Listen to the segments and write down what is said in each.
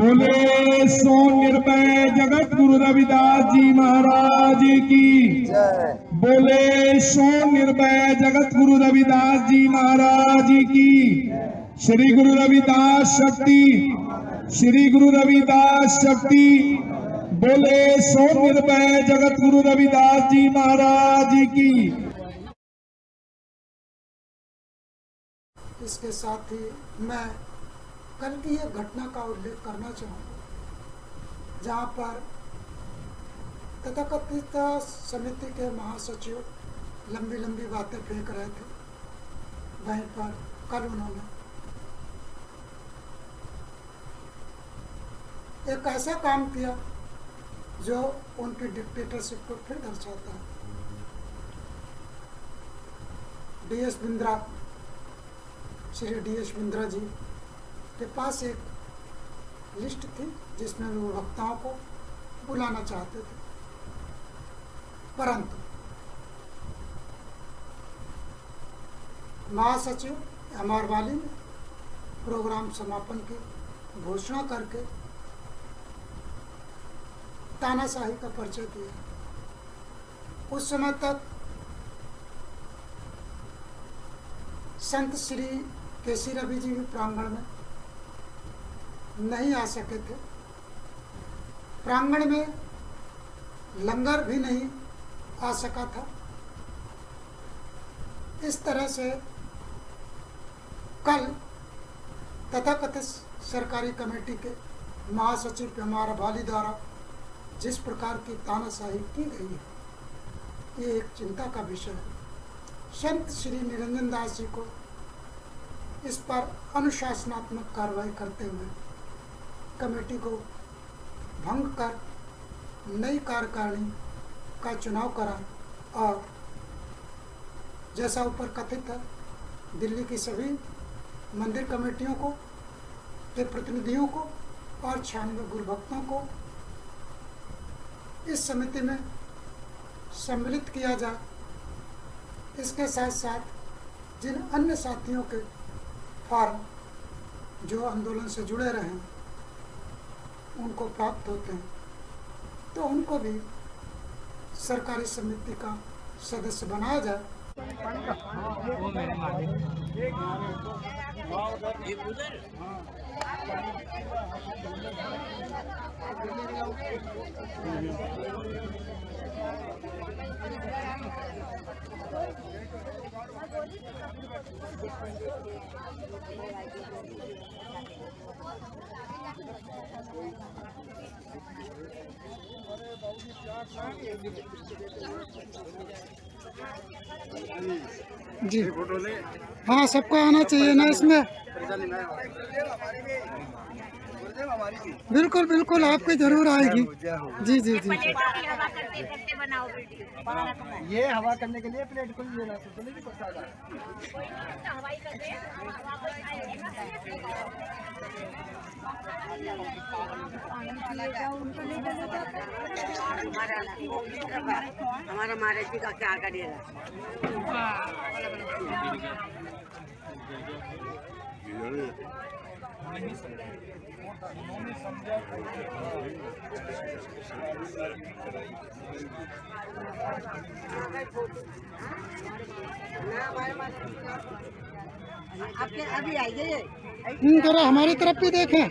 बोले सो निर्भय जगत गुरु रविदास जी महाराज की जय। बोले सो निर्भय जगत गुरु रविदास जी महाराज की श्री गुरु रविदास शक्ति श्री गुरु रविदास शक्ति बोले सो निर्भय जगत गुरु रविदास जी महाराज की। इसके साथ ही मैं कल की एक घटना का उल्लेख करना चाहूँगा जहाँ पर तथाकथित समिति के महासचिव लंबी लंबी बातें फेंक रहे थे। वहीं पर कल उन्होंने एक ऐसा काम किया जो उनकी डिक्टेटरशिप को फिर दर्शाता है। DS बिंद्रा, श्री DS बिंद्रा जी के पास एक लिस्ट थी जिसमें वो वक्ताओं को बुलाना चाहते थे, परंतु महासचिव MR वाली ने प्रोग्राम समापन की घोषणा करके तानाशाही का परिचय दिया। उस समय तक संत श्री केसी रवि जी भी प्रांगण में नहीं आ सके थे। प्रांगण में लंगर भी नहीं आ सका था। इस तरह से कल तथाकथित सरकारी कमेटी के महासचिव MR वाली द्वारा जिस प्रकार की तानाशाही की गई है, ये एक चिंता का विषय है। संत श्री निरंजन दास जी को इस पर अनुशासनात्मक कार्रवाई करते हुए कमेटी को भंग कर नई कार्यकारिणी का चुनाव करा और जैसा ऊपर कथित है, दिल्ली की सभी मंदिर कमेटियों को के प्रतिनिधियों को और 96 गुरुभक्तों को इस समिति में सम्मिलित किया जाए। इसके साथ साथ जिन अन्य साथियों के फॉर्म जो आंदोलन से जुड़े रहे हैं उनको प्राप्त होते हैं, तो उनको भी सरकारी समिति का सदस्य बनाया जाए। जी हाँ, सबको आना चाहिए ना इसमें। बिल्कुल बिल्कुल, आपकी जरूर आएगी। जी जी जी। ये हवा करने के लिए प्लेट को लेना हमारा महाराज जी का क्या करिएगा। आपके अभी आइए, जरा हमारी तरफ भी देखें,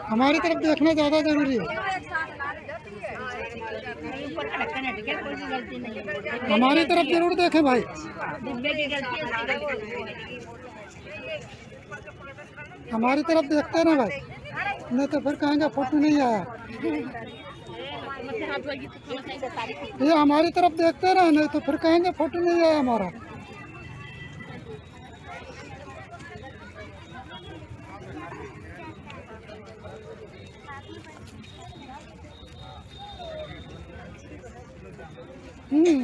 हमारी तरफ देखना ज़्यादा जरूरी है। हमारी तरफ जरूर देखें भाई। हमारी तरफ देखते ना भाई, नहीं तो फिर कहेंगे फोटो नहीं आया। ये हमारी तरफ देखते रहे, नहीं तो फिर कहेंगे फोटो नहीं आया हमारा।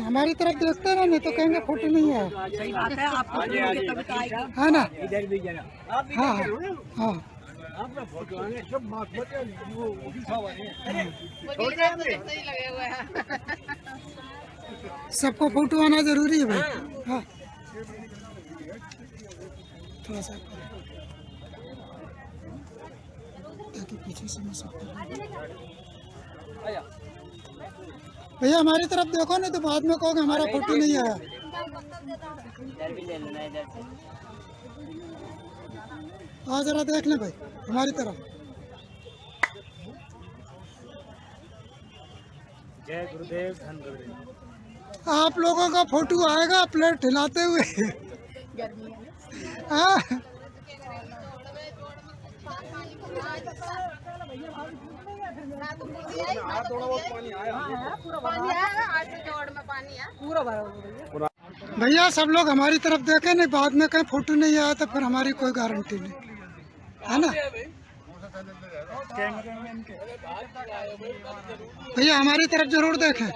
हमारी तरफ देखते रहे, नहीं तो कहेंगे फोटो नहीं आया। सही बात है, आपको है ना? इधर भी जरा आप भी हाँ हाँ। आप ना फोटो आने सब बात बता वो दिखा हुआ है। सही लगे हुए हैं। सबको फोटो आना जरूरी है भाई। हाँ, थोड़ा सा ताकि के पीछे से मैं सब भैया हमारी तरफ देखो नहीं तो बाद में कहोगे हमारा फोटो नहीं आया। हाँ जरा देख लें भाई हमारी तरफ। जय गुरुदेव धन गुरुदेव। आप लोगों का फोटो आएगा प्लेट हिलाते हुए। हाँ थोड़ा बहुत पानी आया भैया सब लोग हमारी तरफ देखे नहीं बाद में कहीं फोटो नहीं आया तो फिर हमारी कोई गारंटी नहीं है ना। भैया हमारी तरफ जरूर देखें।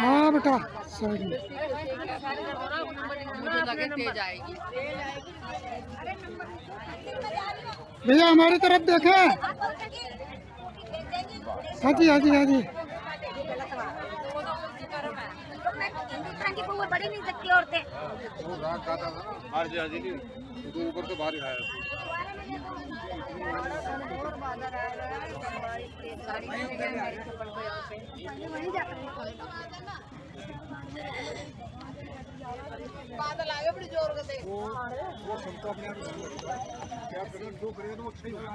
हाँ बेटा साइड में भैया हमारी तरफ देखें। हाँ जी हाँ जी हाँ जी। बड़ी नहीं सकती औरतें। ऊपर से बाहर आया। बादल आगे बड़ी जोर के देख। वो सबको अपने आप क्या करें जो करें तो अच्छा ही होगा।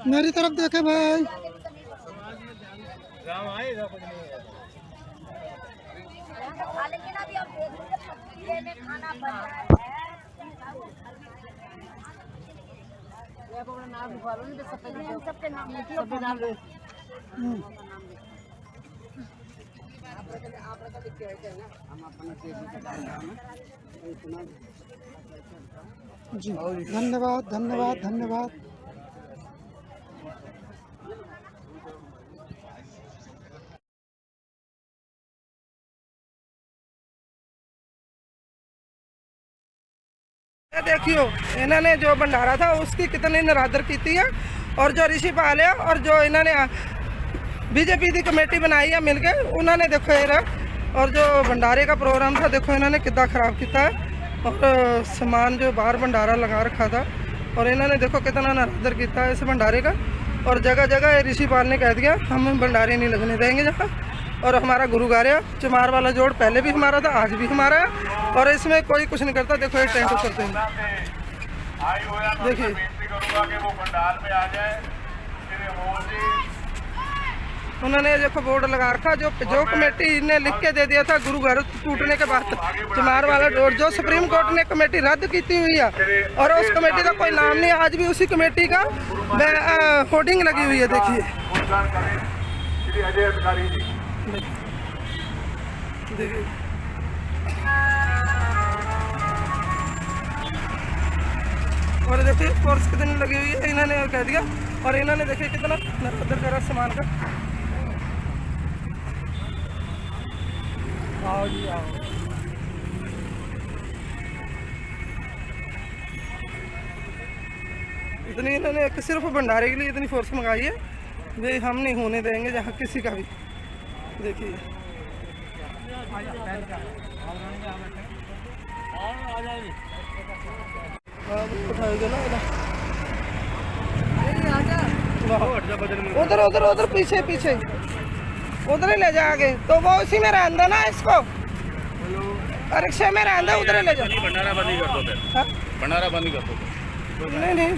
मेरी तरफ देखे भाई। राम आएगा कुछ नहीं है। खा लेंगे ना अभी, अब देख में खाना बन रहा है। अपना नाम लिखवा लो नहीं तो सबके नाम लिखिए। जी धन्यवाद धन्यवाद धन्यवाद। देखियो इन्होंने जो भंडारा था उसकी कितनी निरादर की है। और जो ऋषिपाल है और जो इन्होंने बीजेपी की कमेटी बनाई है मिलके उन्होंने देखो ये और जो भंडारे का प्रोग्राम था देखो इन्होंने कितना खराब किया है। और सामान जो बाहर भंडारा लगा रखा था और इन्होंने देखो कितना निरादर किया है इस भंडारे का। और जगह जगह ऋषिपाल ने कह दिया हम भंडारे नहीं लगने देंगे जहाँ। और हमारा गुरुद्वारा चमार वाला जोड़ पहले भी हमारा था आज भी हमारा है और इसमें कोई कुछ नहीं करता। देखो ये टेंट करते हैं देखिए। उन्होंने देखो बोर्ड लगा रखा जो कमेटी ने लिख के दे दिया था गुरु घर टूटने के बाद चमार वाला जोड़ जो सुप्रीम कोर्ट ने कमेटी रद्द की हुई है और उस कमेटी का कोई नाम नहीं। आज भी उसी कमेटी का होर्डिंग लगी हुई है देखिए। देखिए और देखिए फोर्स कितनी लगी हुई है इन्होंने कह दिया। और इन्होंने देखिए कितना निरादर करा सामान का। आओ जी आओ। इतनी इन्होंने सिर्फ भंडारे के लिए इतनी फोर्स मंगाई है भाई हम नहीं होने देंगे जहाँ किसी का भी। देखिए उधर उधर उधर पीछे पीछे उधर ही ले जा आगे तो वो उसी में रहने दो ना इसको रिक्शे में रहने दो उधर ही ले जाओ। भंडारा बंद ही कर दो। भंडारा बंद ही कर दो। नहीं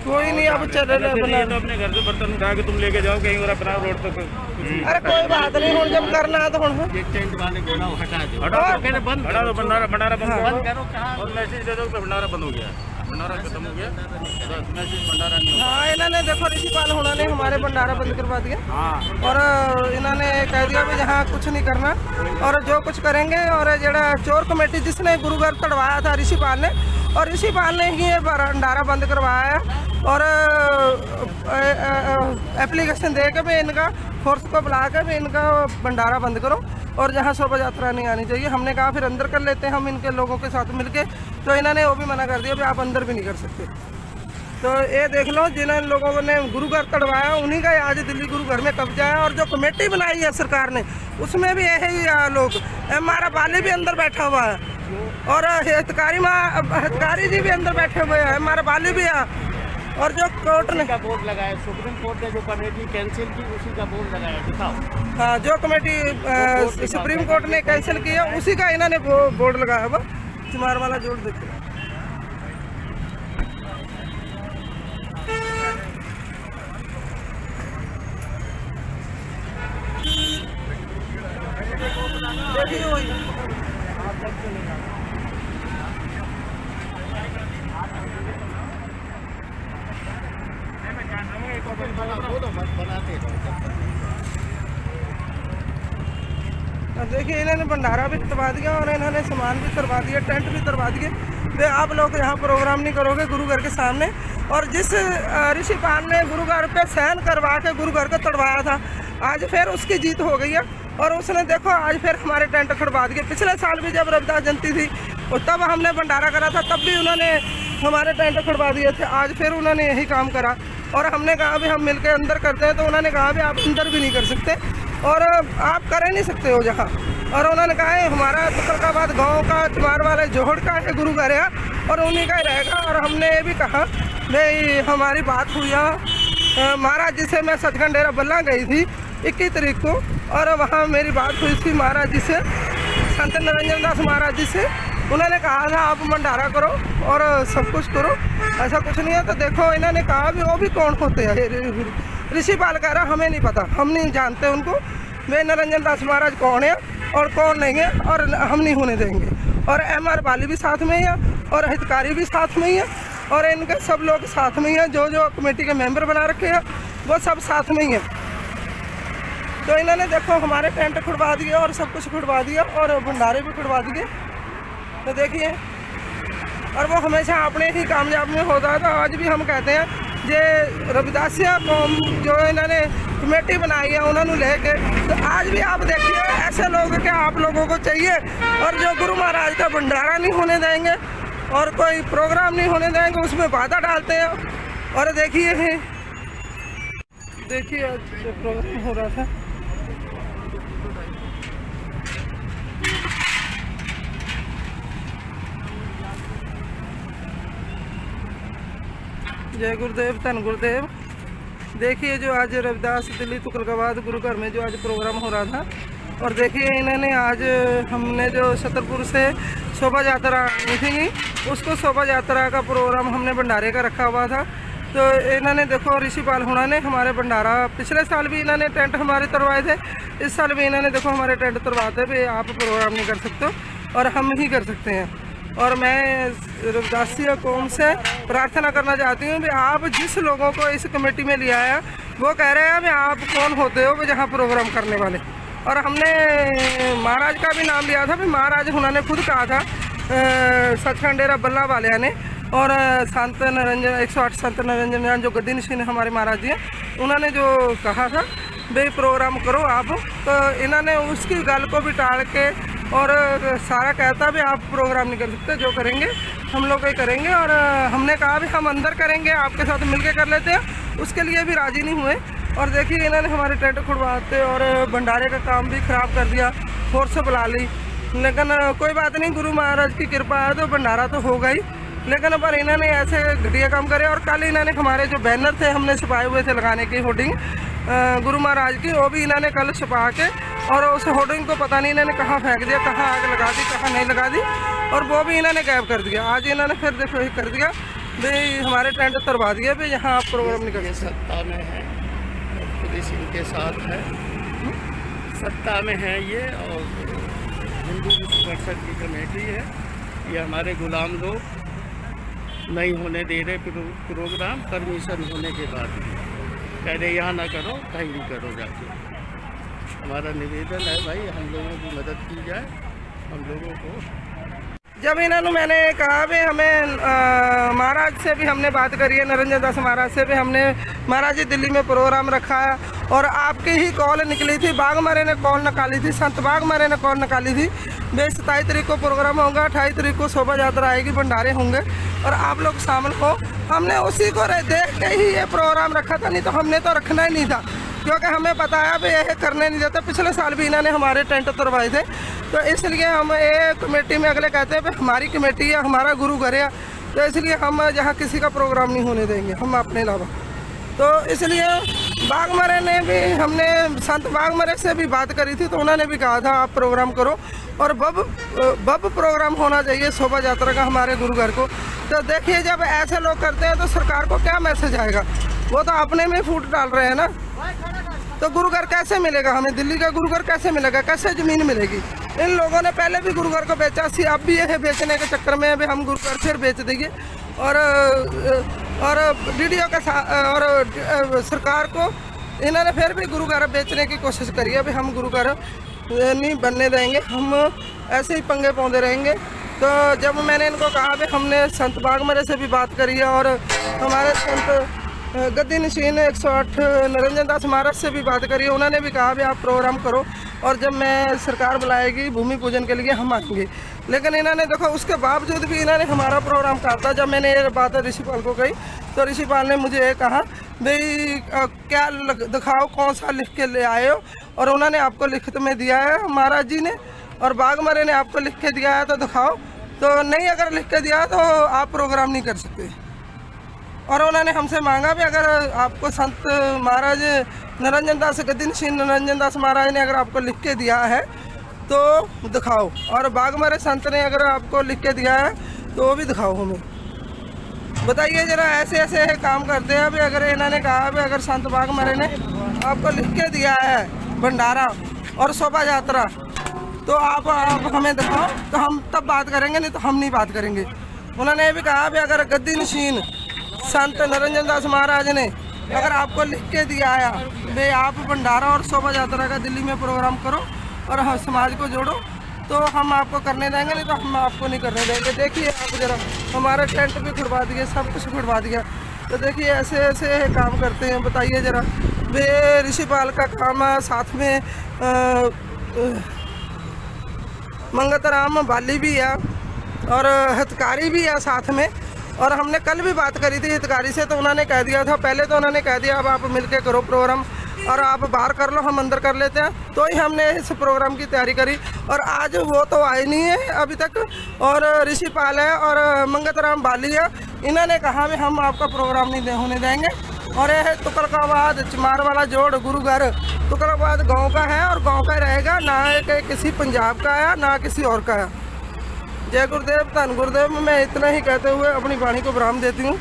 कोई नहीं, अब चल रहा ये तो अपने घर से बर्तन उठा के तुम लेके जाओ कहीं और अपना रोड तक। अरे कोई बात नहीं, हूँ जब करना है तो हूँ टेंट वाले को ना हटा दो, हटा दो, भंडारा बंद करो और मैसेज दे दो कि भंडारा बंद हो गया, भंडारा खत्म हो गया, बस मैसेज भंडारा नहीं होगा। हाँ, इन्होंने देखो ऋषिपाल होना ने हमारे भंडारा बंद करवा दिया और इन्होंने कह दिया भी यहाँ कुछ नहीं करना और जो कुछ करेंगे। और जरा चोर कमेटी जिसने गुरु घर तड़वाया था ऋषिपाल ने, और ऋषिपाल ने ही ये भंडारा बंद करवाया और एप्लीकेशन दे के भी इनका फोर्स को बुला के भी इनका भंडारा बंद करो और जहाँ शोभा यात्रा नहीं आनी चाहिए। हमने कहा फिर अंदर कर लेते हैं हम इनके लोगों के साथ मिलके, तो इन्होंने वो भी मना कर दिया भी आप अंदर भी नहीं कर सकते। तो ये देख लो, जिन लोगों ने गुरु घर तड़वाया उन्हीं का आज दिल्ली गुरु घर में कब्जा है। और जो कमेटी बनाई है सरकार ने उसमें भी यही लोग, हमारा बाली भी अंदर बैठा हुआ है और हितकारी जी भी अंदर बैठे हुए हैं, हमारा बाली भी है। और जो कोर्ट ने का बोर्ड लगाया, सुप्रीम कोर्ट ने जो कमेटी कैंसिल की उसी का बोर्ड लगाया, दिखाओ। हाँ, जो कमेटी सुप्रीम कोर्ट ने कैंसिल किया उसी का इन्होंने बोर्ड लगाया हुआ, चमार वाला जोड़ देखो। देखिए वही देखिए, इन्होंने भंडारा भी करवा दिया और इन्होंने सामान भी करवा दिया, टेंट भी करवा दिए। वे आप लोग यहाँ प्रोग्राम नहीं करोगे गुरु घर के सामने। और जिस ऋषिपाल ने गुरु घर पे सहन करवा के गुरु घर को तड़वाया था, आज फिर उसकी जीत हो गई है और उसने देखो आज फिर हमारे टेंट खड़वा दिए। पिछले साल भी जब रविदास जयंती थी और तब हमने भंडारा करा था, तब भी उन्होंने हमारे टेंट खड़वा दिए थे। आज फिर उन्होंने यही काम करा और हमने कहा भी हम मिलकर अंदर करते हैं, तो उन्होंने कहा भी आप अंदर भी नहीं कर सकते और आप कर नहीं सकते हो जहाँ। और उन्होंने कहा है हमारा तुकलकाबाद गांव का चमार वाले जोहड़ का है गुरु घर है और उन्हीं का ही रहेगा। और हमने ये भी कहा भाई हमारी बात हुई है महाराज जी से, मैं सचखंड डेरा बल्ला गई थी 21 तारीख को और वहाँ मेरी बात हुई थी महाराज जी से, संत निरंजन दास महाराज जी से। उन्होंने कहा था आप भंडारा करो और सब कुछ करो, ऐसा कुछ नहीं है। तो देखो इन्होंने कहा भी वो भी कौन होते हैं, ऋषिपाल कह रहा हमें नहीं पता, हम नहीं जानते उनको, वे निरंजन दास महाराज कौन है और कौन नहीं है और हम नहीं होने देंगे। और एम.आर. बाली भी साथ में ही है और हितकारी भी साथ में ही है और इनके सब लोग साथ में ही हैं, जो कमेटी के मेंबर बना रखे हैं वो सब साथ में ही हैं। तो इन्होंने देखो हमारे टेंट खुड़वा दिए और सब कुछ खुड़वा दिया और भंडारे भी खुड़वा दिए। तो देखिए, और वो हमेशा अपने ही कामयाब में होता था। आज भी हम कहते हैं जे रविदासिया कौम जो इन्होंने कमेटी बनाई है उन्होंने लेके, तो आज भी आप देखिए ऐसे लोग क्या आप लोगों को चाहिए और जो गुरु महाराज का भंडारा नहीं होने देंगे और कोई प्रोग्राम नहीं होने देंगे, उसमें बाधा डालते हैं। और देखिए जो प्रोग्राम हो रहा था, जय गुरुदेव, धन गुरुदेव। देखिए जो आज रविदास दिल्ली तुकलकाबाद गुरु घर में जो आज प्रोग्राम हो रहा था, और देखिए इन्होंने आज हमने जो छतरपुर से शोभा यात्रा आई थी, उसको शोभा यात्रा का प्रोग्राम हमने भंडारे का रखा हुआ था। तो इन्होंने देखो ऋषिपाल होना ने हमारे भंडारा, पिछले साल भी इन्होंने टेंट हमारे तरवाए थे, इस साल भी इन्होंने देखो हमारे टेंट तरवाते भी आप प्रोग्राम नहीं कर सकते और हम ही कर सकते हैं। और मैं रविदासिया कौम से प्रार्थना करना चाहती हूँ कि आप जिस लोगों को इस कमेटी में लिया है वो कह रहे हैं कि आप कौन होते हो जहाँ प्रोग्राम करने वाले। और हमने महाराज का भी नाम लिया था, भी महाराज उन्होंने खुद कहा था सचखंड डेरा बल्ला वाले ने और संत निरंजन 108 संत निरंजन जो गद्दी नशीन हमारे महाराज जी हैं, उन्होंने जो कहा था भाई प्रोग्राम करो आप, तो इन्होंने उसकी गल को भी टाल के और सारा कहता भी आप प्रोग्राम नहीं कर सकते, जो करेंगे हम लोग ही करेंगे। और हमने कहा भी हम अंदर करेंगे, आपके साथ मिलके कर लेते हैं, उसके लिए भी राज़ी नहीं हुए। और देखिए इन्होंने हमारे टेंट खुड़वाते और भंडारे का काम भी ख़राब कर दिया, फोर्स बुला ली। लेकिन कोई बात नहीं, गुरु महाराज की कृपा है तो भंडारा तो होगा ही। लेकिन पर इन्होंने ऐसे घटिया काम करे। और कल इन्होंने हमारे जो बैनर थे हमने छपाए हुए थे लगाने की होर्डिंग गुरु महाराज की, वो भी इन्होंने कल छपा के और उस होर्डिंग को पता नहीं इन्होंने कहाँ फेंक दिया, कहाँ आग लगा दी, कहाँ नहीं लगा दी, और वो भी इन्होंने गायब कर दिया। आज इन्होंने फिर देखो ये कर दिया भाई हमारे टेंट उतरवा दिए भाई, यहाँ आप प्रोग्राम नहीं कर सकते। सत्ता में है, पुलिस इनके साथ है, सत्ता में है ये, और हिंदू विश्व परिषद की कमेटी है, ये हमारे गुलाम लोग नहीं होने दे रहे प्रोग्राम, परमिशन होने के बाद कह रहे यहाँ ना करो, कहीं भी करो जाके। हमारा निवेदन है भाई, हम लोगों की मदद की जाए, हम लोगों को। जब इन्होंने मैंने कहा भी हमें महाराज से भी हमने बात करी है, निरंजन दास महाराज से भी हमने, महाराज जी दिल्ली में प्रोग्राम रखा है और आपकी ही कॉल निकली थी, बागमरे ने कॉल निकाली थी, संत बागमरे ने कॉल निकाली थी, 27 तारीख को प्रोग्राम होगा, 28 तारीख को शोभा यात्रा आएगी, भंडारे होंगे और आप लोग शामिल हो। हमने उसी को देख के ही ये प्रोग्राम रखा था, नहीं तो हमने तो रखना ही नहीं था, क्योंकि हमें बताया भी यह करने नहीं देते। पिछले साल भी इन्होंने हमारे टेंट उतरवाए थे, तो इसलिए हम ये कमेटी में अगले कहते हैं हमारी कमेटी है, हमारा गुरु घर है, तो इसलिए हम जहाँ किसी का प्रोग्राम नहीं होने देंगे हम अपने अलावा। तो इसलिए बागमरे ने भी, हमने संत बागमरे से भी बात करी थी, तो उन्होंने भी कहा था आप प्रोग्राम करो और बब प्रोग्राम होना चाहिए शोभा यात्रा का हमारे गुरु घर को। तो देखिए जब ऐसे लोग करते हैं तो सरकार को क्या मैसेज आएगा, वो तो अपने में फूट डाल रहे हैं ना। तो गुरुघर कैसे मिलेगा हमें, दिल्ली का गुरुघर कैसे मिलेगा, कैसे ज़मीन मिलेगी? इन लोगों ने पहले भी गुरुघर को बेचा सी, अब भी यह बेचने के चक्कर में अभी हम गुरुघर फिर बेच देंगे। और डीडीओ के साथ और सरकार को इन्होंने फिर भी गुरुघर बेचने की कोशिश करी है। अभी हम गुरुघर नहीं बनने देंगे, हम ऐसे ही पंगे पौधे रहेंगे। तो जब मैंने इनको कहा भी हमने संत बागमरे से भी बात करी है और हमारे संत गद्दी नशीन 108 निरंजन दास महाराज से भी बात करी है, उन्होंने भी कहा भी आप प्रोग्राम करो और जब मैं सरकार बुलाएगी भूमि पूजन के लिए हम आएंगे। लेकिन इन्होंने देखो उसके बावजूद भी इन्होंने हमारा प्रोग्राम कहा था। जब मैंने ये बात ऋषिपाल को कही तो ऋषिपाल ने मुझे ये कहा भाई क्या दिखाओ कौन सा लिख के ले आए हो, और उन्होंने आपको लिखित में दिया है महाराज जी ने और बागमरे ने आपको लिख के दिया है तो दिखाओ। तो नहीं अगर लिख के दिया तो आप प्रोग्राम नहीं कर सकते। और उन्होंने हमसे मांगा भी अगर आपको संत महाराज निरंजन दास गद्दी नशीन निरंजन दास महाराज ने अगर आपको लिख के दिया है तो दिखाओ, और बागमरे संत ने अगर आपको लिख के दिया है तो वो भी दिखाओ हमें। बताइए जरा, ऐसे ऐसे काम करते हैं। अभी अगर इन्होंने कहा भी अगर संत बागमरे ने आपको लिख के दिया है भंडारा और शोभा यात्रा तो आप हमें दिखाओ, तो हम तब बात करेंगे, नहीं तो हम नहीं बात करेंगे। उन्होंने ये भी कहा भी अगर गद्दी नशीन संत निरंजन दास महाराज ने अगर आपको लिख के दिया है भाई आप भंडारा और शोभा यात्रा का दिल्ली में प्रोग्राम करो और हम समाज को जोड़ो, तो हम आपको करने देंगे, नहीं तो हम आपको नहीं करने देंगे। देखिए आप जरा, हमारा टेंट भी खुलवा दिया, सब कुछ खुलवा दिया। तो देखिए ऐसे ऐसे काम करते हैं। बताइए जरा, वे ऋषिपाल का काम है, साथ में मंगतराम बाली भी है और हितकारी भी है साथ में। और हमने कल भी बात करी थी हितकारी से, तो उन्होंने कह दिया था, पहले तो उन्होंने कह दिया अब आप मिलके करो प्रोग्राम और आप बाहर कर लो हम अंदर कर लेते हैं। तो ही हमने इस प्रोग्राम की तैयारी करी और आज वो तो आए नहीं है अभी तक, और ऋषिपाल है और मंगतराम बाली है, इन्होंने कहा भी हम आपका प्रोग्राम नहीं होने देंगे। और यह तुकलकाबाद चमार वाला जोड़ गुरु घर तुकलकाबाद गाँव का है और गाँव का रहेगा, ना कि किसी पंजाब का है ना किसी और का है। जय गुरुदेव धन गुरुदेव। मैं इतना ही कहते हुए अपनी वाणी को विराम देती हूँ।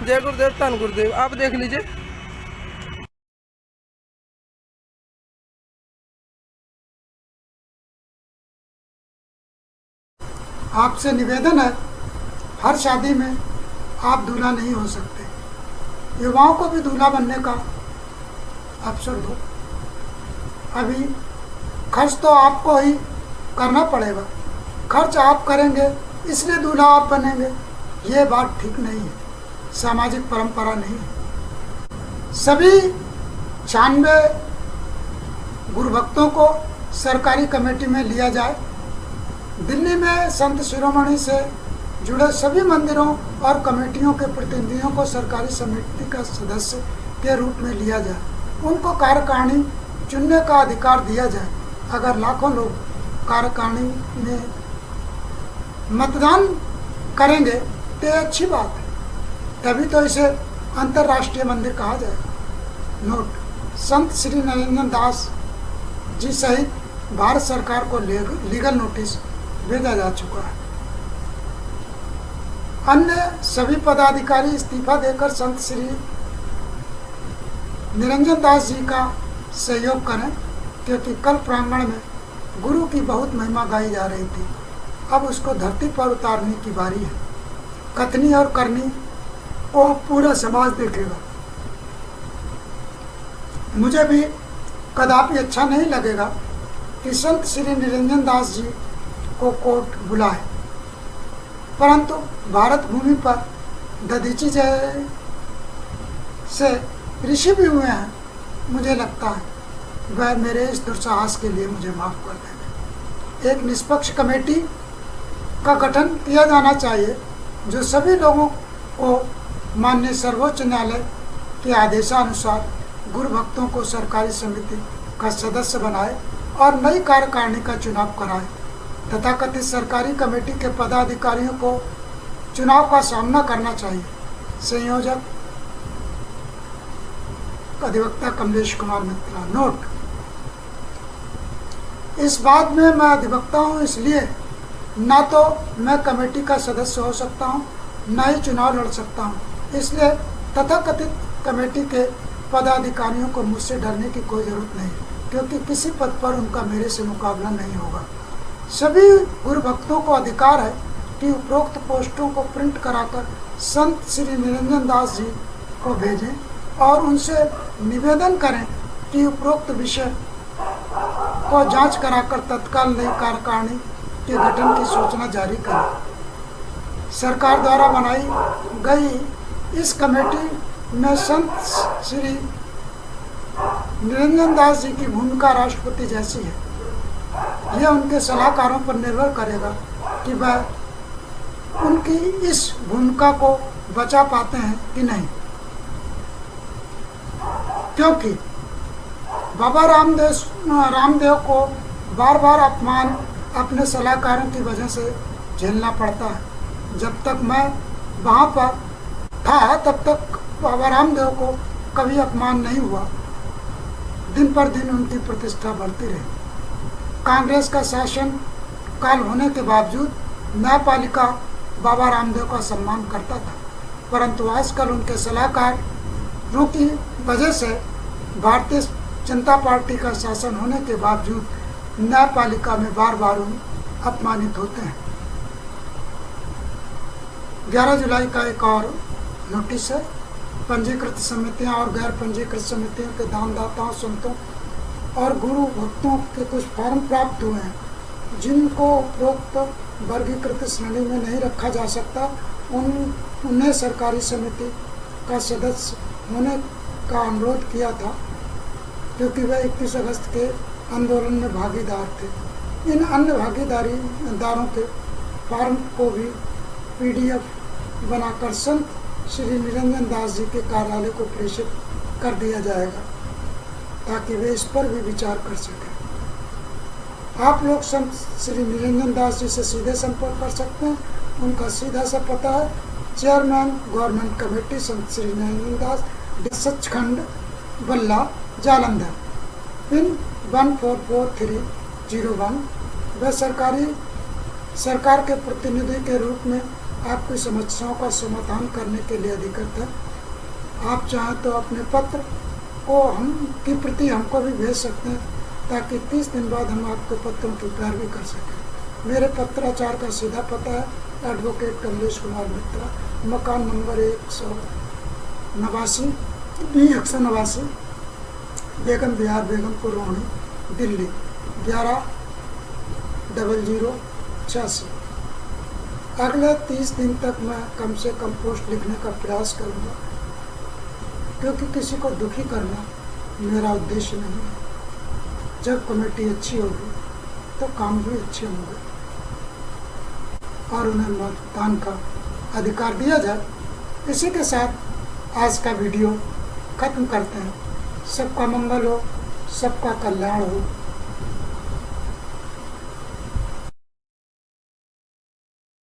जय गुरुदेव धन गुरुदेव। आप देख लीजिए। आपसे निवेदन है, हर शादी में आप दूल्हा नहीं हो सकते, युवाओं को भी दूल्हा बनने का अवसर दो। अभी खर्च तो आपको ही करना पड़ेगा, खर्च आप करेंगे इसलिए दूल्हा आप बनेंगे, ये बात ठीक नहीं है, सामाजिक परंपरा नहीं है। सभी 96 गुरुभक्तों को सरकारी कमेटी में लिया जाए। दिल्ली में संत शिरोमणि से जुड़े सभी मंदिरों और कमेटियों के प्रतिनिधियों को सरकारी समिति का सदस्य के रूप में लिया जाए, उनको कार्यकारिणी चुनने का अधिकार दिया जाए। अगर लाखों लोग कार्यकारिणी में मतदान करेंगे तो अच्छी बात है, तभी तो इसे अंतर्राष्ट्रीय मंदिर कहा जाएगा। नोट, संत श्री निरंजन दास जी सहित भारत सरकार को लीगल नोटिस भेजा जा चुका है। अन्य सभी पदाधिकारी इस्तीफा देकर संत श्री निरंजन दास जी का सहयोग करें, क्योंकि कल प्रांगण में गुरु की बहुत महिमा गाई जा रही थी। अब उसको धरती पर उतारने की बारी है। कथनी और करनी को पूरा समाज देखेगा। मुझे भी कदापि अच्छा नहीं लगेगा कि संत श्री निरंजन दास जी को कोर्ट बुलाए, परंतु भारत भूमि पर दधीची जय से ऋषि भी हुए हैं। मुझे लगता है वह मेरे इस दुस्साहस के लिए मुझे माफ कर देंगे। एक निष्पक्ष कमेटी का गठन किया जाना चाहिए जो सभी लोगों को माननीय सर्वोच्च न्यायालय के आदेशानुसार गुरु भक्तों को सरकारी समिति का सदस्य बनाए और नई कार्यकारिणी का चुनाव कराए। तथाकथित सरकारी कमेटी के पदाधिकारियों को चुनाव का सामना करना चाहिए। संयोजक अधिवक्ता कमलेश कुमार मित्रा। नोट: इस बात में मैं अधिवक्ता हूँ, इसलिए ना तो मैं कमेटी का सदस्य हो सकता हूँ, ना ही चुनाव लड़ सकता हूँ। इसलिए तथाकथित कमेटी के पदाधिकारियों को मुझसे डरने की कोई ज़रूरत नहीं, क्योंकि किसी पद पर उनका मेरे से मुकाबला नहीं होगा। सभी गुरु भक्तों को अधिकार है कि उपरोक्त पोस्टों को प्रिंट कराकर संत श्री निरंजन दास जी को भेजें और उनसे निवेदन करें कि उपरोक्त विषय को जांच कराकर तत्काल नई कार्यकारिणी के गठन की सूचना जारी करें। सरकार द्वारा बनाई गई इस कमेटी में संत श्री निरंजन दास जी की भूमिका राष्ट्रपति जैसी है। यह उनके सलाहकारों पर निर्भर करेगा कि वह उनकी इस भूमिका को बचा पाते हैं कि नहीं, क्योंकि बाबा रामदेव को बार बार अपमान अपने सलाहकारों की वजह से झेलना पड़ता है। जब तक मैं वहाँ पर था तब तक बाबा रामदेव को कभी अपमान नहीं हुआ। दिन पर दिन उनकी प्रतिष्ठा बढ़ती रही। कांग्रेस का शासन काल होने के बावजूद न्यायपालिका बाबा रामदेव का सम्मान करता था, परंतु आजकल उनके सलाहकारों की वजह से भारतीय जनता पार्टी का शासन होने के बावजूद न्यायपालिका में बार बार अपमानित होते हैं। 11 जुलाई का एक और नोटिस है। पंजीकृत समितियां और गैर पंजीकृत समितियों के दानदाताओं, संतों और गुरु भक्तों के कुछ फॉर्म प्राप्त हुए हैं, जिनको उपरोक्त वर्गीकृत श्रेणी में नहीं रखा जा सकता। उन्हें सरकारी समिति का सदस्य होने का अनुरोध किया था, क्योंकि वह 21 अगस्त के आंदोलन में भागीदार थे। इन अन्य भागीदारों के फॉर्म को भी PDF बनाकर संत श्री निरंजन दास जी के कार्यालय को प्रेषित कर दिया जाएगा, ताकि वे इस पर भी विचार कर सकें। आप लोग संत श्री निरंजन दास जी से सीधे संपर्क कर सकते हैं। उनका सीधा सा पता है: चेयरमैन गवर्नमेंट कमेटी संत श्री निरंजन दास, सचखंड, बल्ला, जालंधर, पिन 144301। वह सरकार के प्रतिनिधि के रूप में आपकी समस्याओं का समाधान करने के लिए अधिकृत है। आप चाहें तो अपने पत्र को की प्रति हमको भी भेज सकते हैं, ताकि 30 दिन बाद हम आपके पत्रों की पैरवी कर सकें। मेरे पत्राचार का सीधा पता है: एडवोकेट कमलेश कुमार मित्रा, मकान नंबर 189 B189, बेगम बिहार, बेगमपुर रोहिणी, दिल्ली 110086। अगले 30 दिन तक मैं कम से कम पोस्ट लिखने का प्रयास करूंगा, क्योंकि किसी को दुखी करना मेरा उद्देश्य नहीं है। जब कमेटी अच्छी होगी तो काम भी अच्छे होंगे और उन्हें मतदान का अधिकार दिया जाए। इसी के साथ आज का वीडियो खत्म करते हैं। सबका मंगल हो, सबका कल्याण हो।